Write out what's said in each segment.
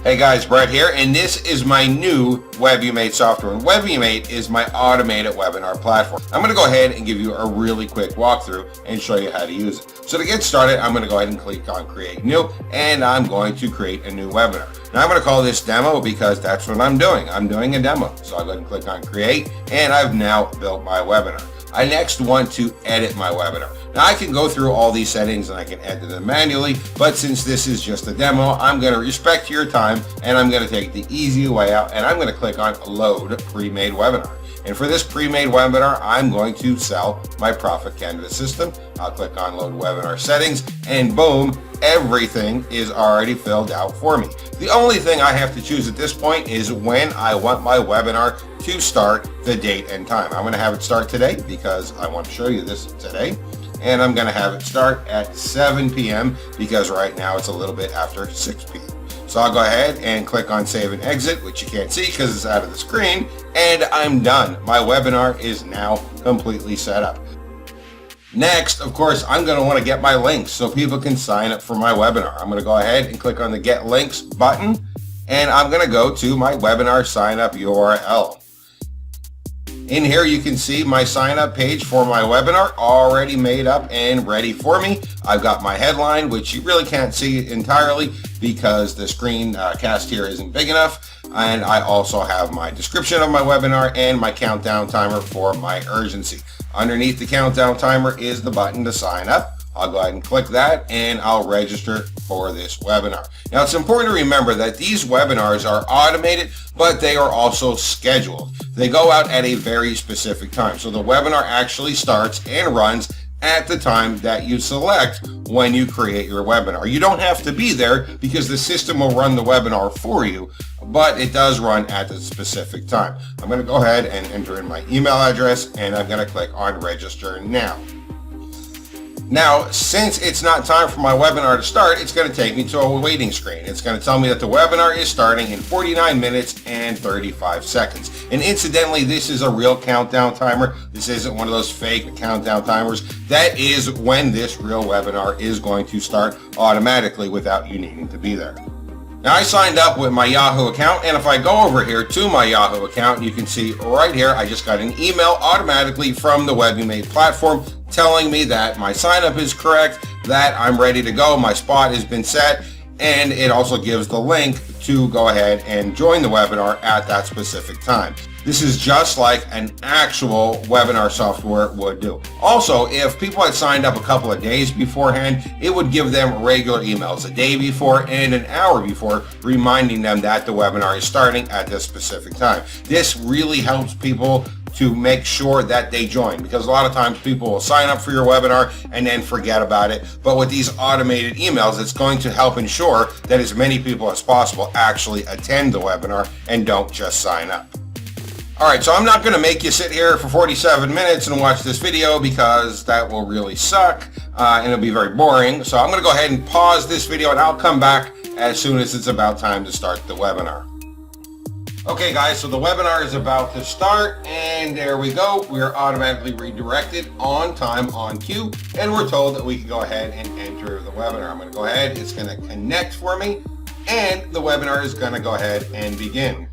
Hey guys, Brett here, and this is my new Webbymate software. And Webbymate is my automated webinar platform. I'm going to go ahead and give you a really quick walkthrough and show you how to use it. So to get started, I'm going to go ahead and click on Create New, and I'm going to create a new webinar. Now I'm going to call this Demo because that's what I'm doing. I'm doing a demo. So I'll go ahead and click on Create, and I've now built my webinar. I next want to edit my webinar. Now I can go through all these settings and I can edit them manually, but since this is just a demo, I'm going to respect your time and I'm going to take the easy way out, and I'm going to click on Load Pre-Made Webinar. And for this pre-made webinar, I'm going to sell my Profit Candidate System. I'll click on Load Webinar Settings, and boom, everything is already filled out for me. The only thing I have to choose at this point is when I want my webinar to start, the date and time. I'm going to have it start today because I want to show you this today. And I'm going to have it start at 7 p.m. because right now it's a little bit after 6 p.m. So I'll go ahead and click on Save and Exit, which you can't see because it's out of the screen, and I'm done. My webinar is now completely set up. Next, of course, I'm going to want to get my links so people can sign up for my webinar. I'm going to go ahead and click on the Get Links button, and I'm going to go to my webinar sign up URL. In here you can see my sign up page for my webinar already made up and ready for me. I've got my headline, which you really can't see entirely because the screen cast here isn't big enough. And I also have my description of my webinar and my countdown timer for my urgency. Underneath the countdown timer is the button to sign up. I'll go ahead and click that and I'll register for this webinar. Now it's important to remember that these webinars are automated, but they are also scheduled. They go out at a very specific time. So the webinar actually starts and runs at the time that you select when you create your webinar. You don't have to be there because the system will run the webinar for you, but it does run at the specific time. I'm going to go ahead and enter in my email address, and I'm going to click on Register Now. Now, since it's not time for my webinar to start, it's going to take me to a waiting screen. It's going to tell me that the webinar is starting in 49 minutes and 35 seconds. And incidentally, this is a real countdown timer. This isn't one of those fake countdown timers. That is when this real webinar is going to start automatically without you needing to be there. Now I signed up with my Yahoo account, and if I go over here to my Yahoo account, you can see right here I just got an email automatically from the Webbymate platform telling me that my sign up is correct, that I'm ready to go, my spot has been set, and it also gives the link to go ahead and join the webinar at that specific time. This is just like an actual webinar software would do. Also, if people had signed up a couple of days beforehand, it would give them regular emails a day before and an hour before reminding them that the webinar is starting at this specific time. This really helps people to make sure that they join, because a lot of times people will sign up for your webinar and then forget about it. But with these automated emails, it's going to help ensure that as many people as possible actually attend the webinar and don't just sign up. Alright, so I'm not going to make you sit here for 47 minutes and watch this video because that will really suck and it'll be very boring. So I'm going to go ahead and pause this video and I'll come back as soon as it's about time to start the webinar. Okay guys, so the webinar is about to start, and there we go. We are automatically redirected on time, on cue, and we're told that we can go ahead and enter the webinar. I'm going to go ahead, it's going to connect for me, and the webinar is going to go ahead and begin.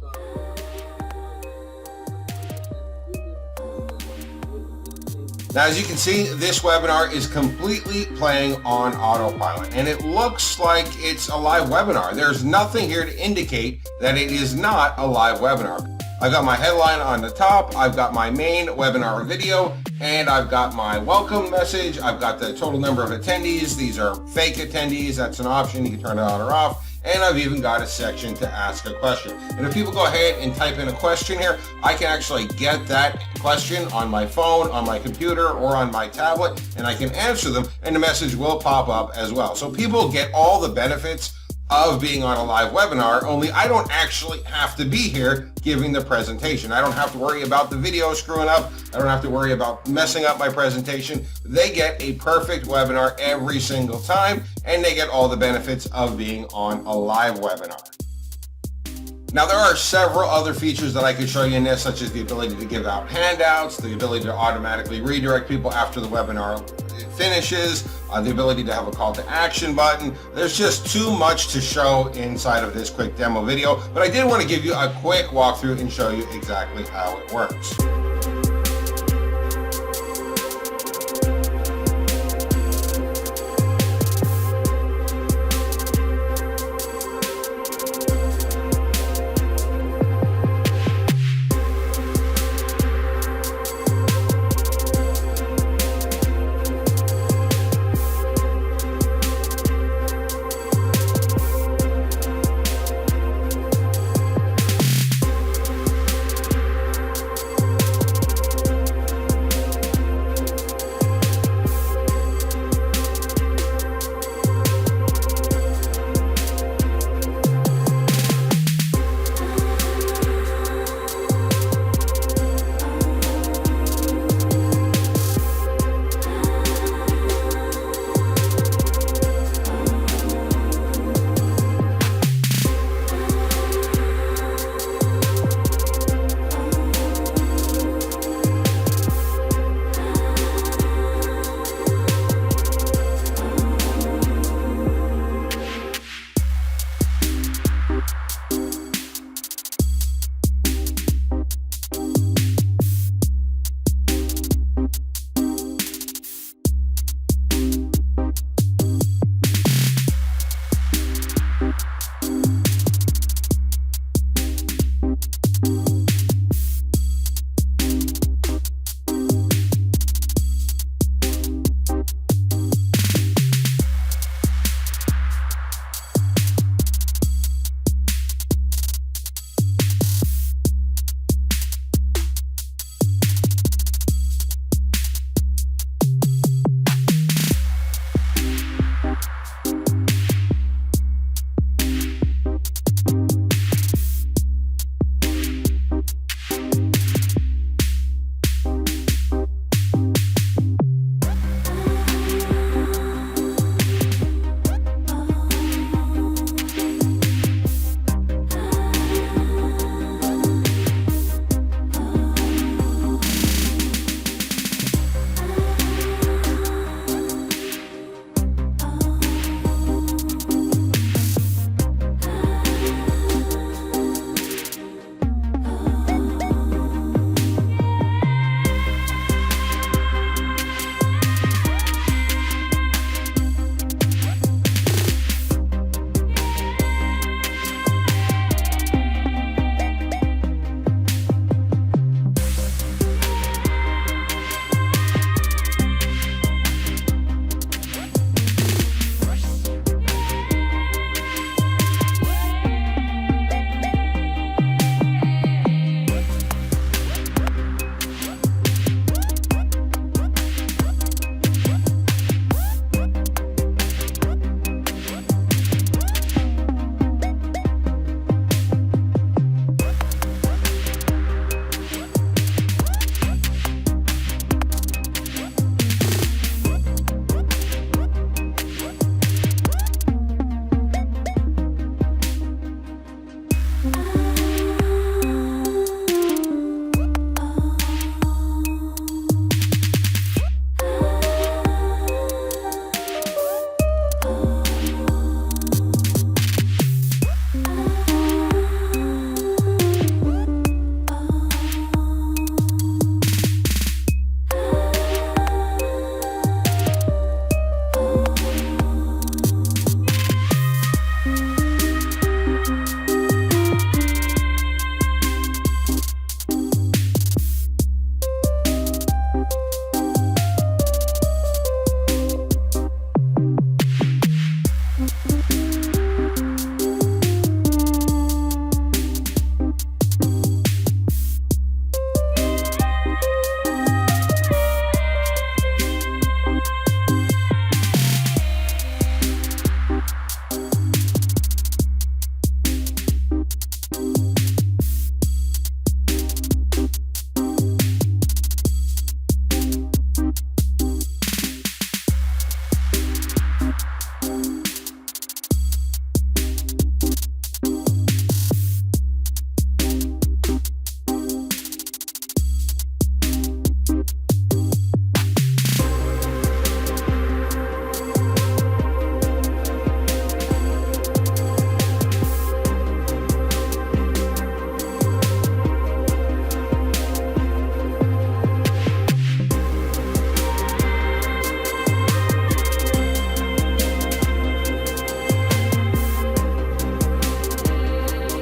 Now, as you can see, this webinar is completely playing on autopilot, and it looks like it's a live webinar. There's nothing here to indicate that it is not a live webinar. I've got my headline on the top, I've got my main webinar video, and I've got my welcome message. I've got the total number of attendees. These are fake attendees. That's an option. You can turn it on or off. And I've even got a section to ask a question. And if people go ahead and type in a question here, I can actually get that question on my phone, on my computer, or on my tablet, and I can answer them, and the message will pop up as well. So people get all the benefits of being on a live webinar, only I don't actually have to be here giving the presentation. I don't have to worry about the video screwing up. I don't have to worry about messing up my presentation. They get a perfect webinar every single time, and they get all the benefits of being on a live webinar. Now there are several other features that I could show you in this, such as the ability to give out handouts, the ability to automatically redirect people after the webinar finishes, the ability to have a call to action button. There's just too much to show inside of this quick demo video, but I did want to give you a quick walkthrough and show you exactly how it works.